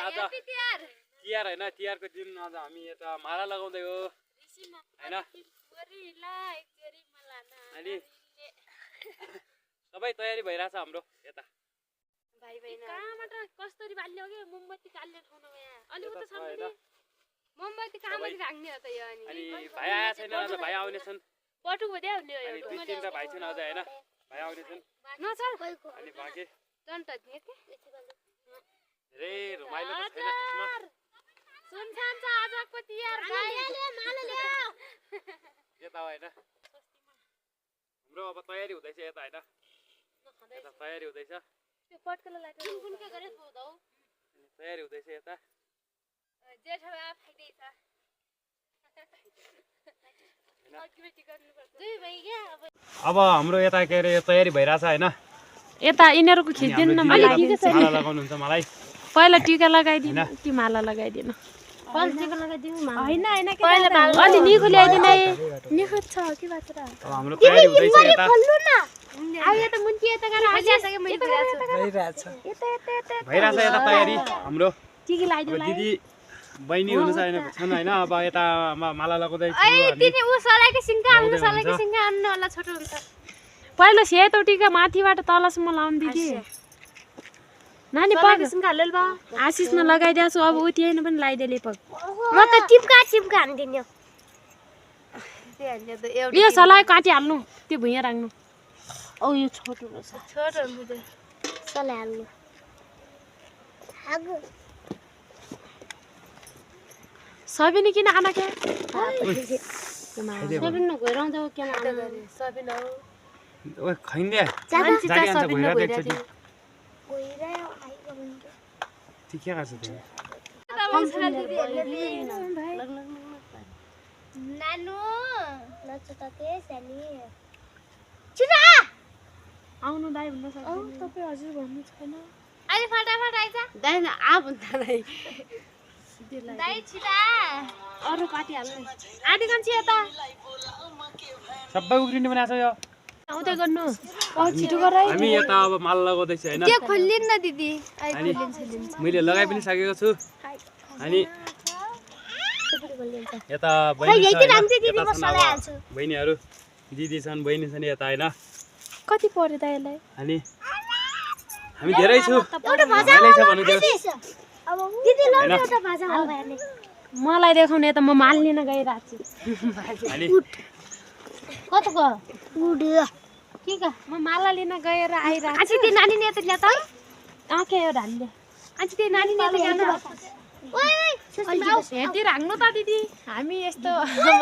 आज तिहार हैन तिहारको दिन आज हामी यता माला लगाउँदै हो हैन अनि सबै तयारी भइराछ हाम्रो यता भाइ बहिनी कहाँबाट कस्तरी बाल्ने हो के मोमबत्ती काल्ने ठाउँ न यहाँ अलि उता छ नि मोमबत्ती कहाँबाट राख्ने हो त यो अनि भाइ आए छैन आज भाइ आउने छन् पटु बदे आउने हो अनि दुई तीनटा भाइ छन् आज हैन भाइ आउने छन् नचल अनि बाँकी टन्ट दिए के धेरै रमाइलो त छैन त्यसमा सुनसान छ आजको तिहार भाइले माला ल्याऊ यता हैन हाम्रो अब तयारी हुँदैछ यता हैन यता तयारी हुँदैछ त्यो पटकला लाग्यो कुन के गरे बोदौ तयारी हुँदैछ यता जेठा बा फाइदैछ अब हाम्रो यता के अरे तयारी भइराछ हैन यता यिनीहरुको खिच्दिन न मलाई माला लगाउनुहुन्छ मलाई पहिला टीका लगाइदिनु कि माला लगाइदिनु पहिला टीका लगाइदिनु माला हैन हैन पहिला माला अलि निखो ल्याइदिनु है निखो छ के बात्रा अब हाम्रो तयारी हुँदैछ यता अब यो त मुन्टी यता गरेर आइसक्यो मैले भइराछ भइराछ यता तयारी हाम्रो टीका लगाइदिनु दिदी बहिनी हुनु छैन छन् हैन अब यता माला लगाउँदै छु अनि तिनी उ सलाइको सिंगा आउनु सलाइको सिंगा आउनु होला छोटो हुन्छ पहिला सेतो टीका माथिबाट तलसम्म लाउन दिदी नानी पग सिंगा हालेल बा आशिष न लगाइदिया छु अब उति हैन पनि लगाइदेले पग म त टिपका हान्दिन्यो त्यो त एउटा यो सलाइ काटी हाल्नु त्यो भुइँ राख्नु औ यो छोटो रहेछ छोटो हुन्छ सलाइ हाल्नु हागु सबिनी किन आना के सबिन न गइराउँछ के आना गरे सबिन हो ओए खैन्दे जागा जागी आन्छ सबिन भइराछ गइराछ एकचोटी गइरायो आइको भन्नु ठीक के गर्छ तिमी नानु नचताते सानी छिरा आउनु दाइ भन्न सक्दैन तपाई हजुर भन्नु छैन अहिले फटाफट आइज दाइ न आ भन्दा दाइ दाइ छिरा अरु काटी हाल्नु आदि कान्छी यता सबै उग्रिने बनाछ यो आउँदै गर्नु छिटो गर है हामी यता अब माला लगाउँदैछ हैन त्यो खोल्लिन न दिदी अनि मैले लगाइ पनि सकेको छु अनि यता बहिनी बहिनीहरु दिदी छन् बहिनी छन् यता हैन कति पर्यो दाइलाई अनि हामी धेरै छु भाइलाई छ भन्नु दियो अब दिदी ल एउटा भाजा हाल भएन मलाई देखाउने त म माल लिन गइराछु अनि कतको गुडियो के का म माला लिन गएर आइराछु आज ती नानी ने त ल्या त आके यो ढाल्ले आज ती नानी ने त ल्यान ओइ हेर्दै राख्नु त दिदी हामी यस्तो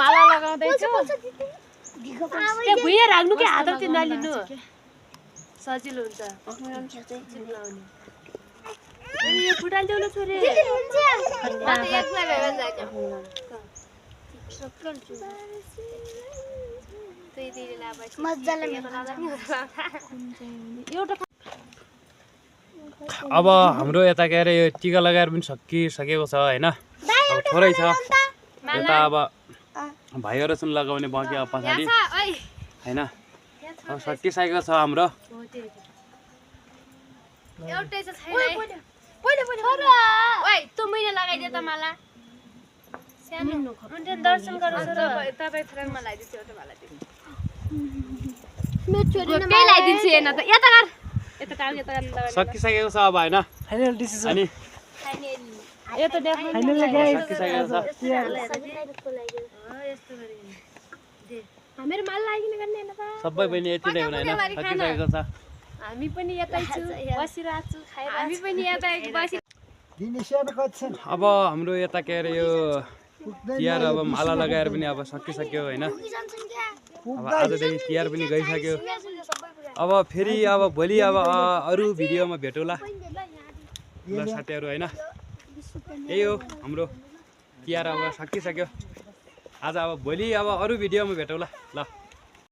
माला लगाउँदै छु त्यो भुइँ राख्नु के हात चाहिँ नलिनु सजिलो हुन्छ यो फुटाल देउन छोरे म त एक्लै भएर जान्छु सक्कल छु मज्जाले एउटा अब हाम्रो यता के अरे यो टीका लगाएर पनि सकिसकेको छ हैन अब थोरै छ यता अब भाइहरु छन् लगाउने बाँकी अब पछाडी हैन अब सकिसकेको छ हाम्रो एउटै छ छैन पहिले ओइ तँ मैले लगाइदे त माला सानो अन्त दर्शन गरोस् र तपाई फ्रेममा लगाइदिन्छु एउटा माला दिनु म छोरीले लगाइदिन्छु हेर्न त यता कर यता टाउ यता लगाउनु सकिसकेको छ अब हैन फाइनल डिसिजन अनि यता देखाउनु फाइनल सकिसकेको छ हामीहरु माला लागिन गर्ने हैन त सबै बहिनी यति नै हुन हैन सकिसकेको छ हामी पनि यतै छु बसिरहेको छु खाइरहेको हामी पनि यता बसि अब हाम्रो यता के अरे यो तिहार अब माला लगाएर पनि अब सकिसक्यो हैन अब आजदेखि तिहार पनि गइसक्यो अब फेरि अब भोलि अब अरु भिडियोमा भेटौला ल साथीहरु हैन यही हो हाम्रो तिहार अब सकिसक्यो आज अब भोलि अब अरु भिडियोमा भेटौला ल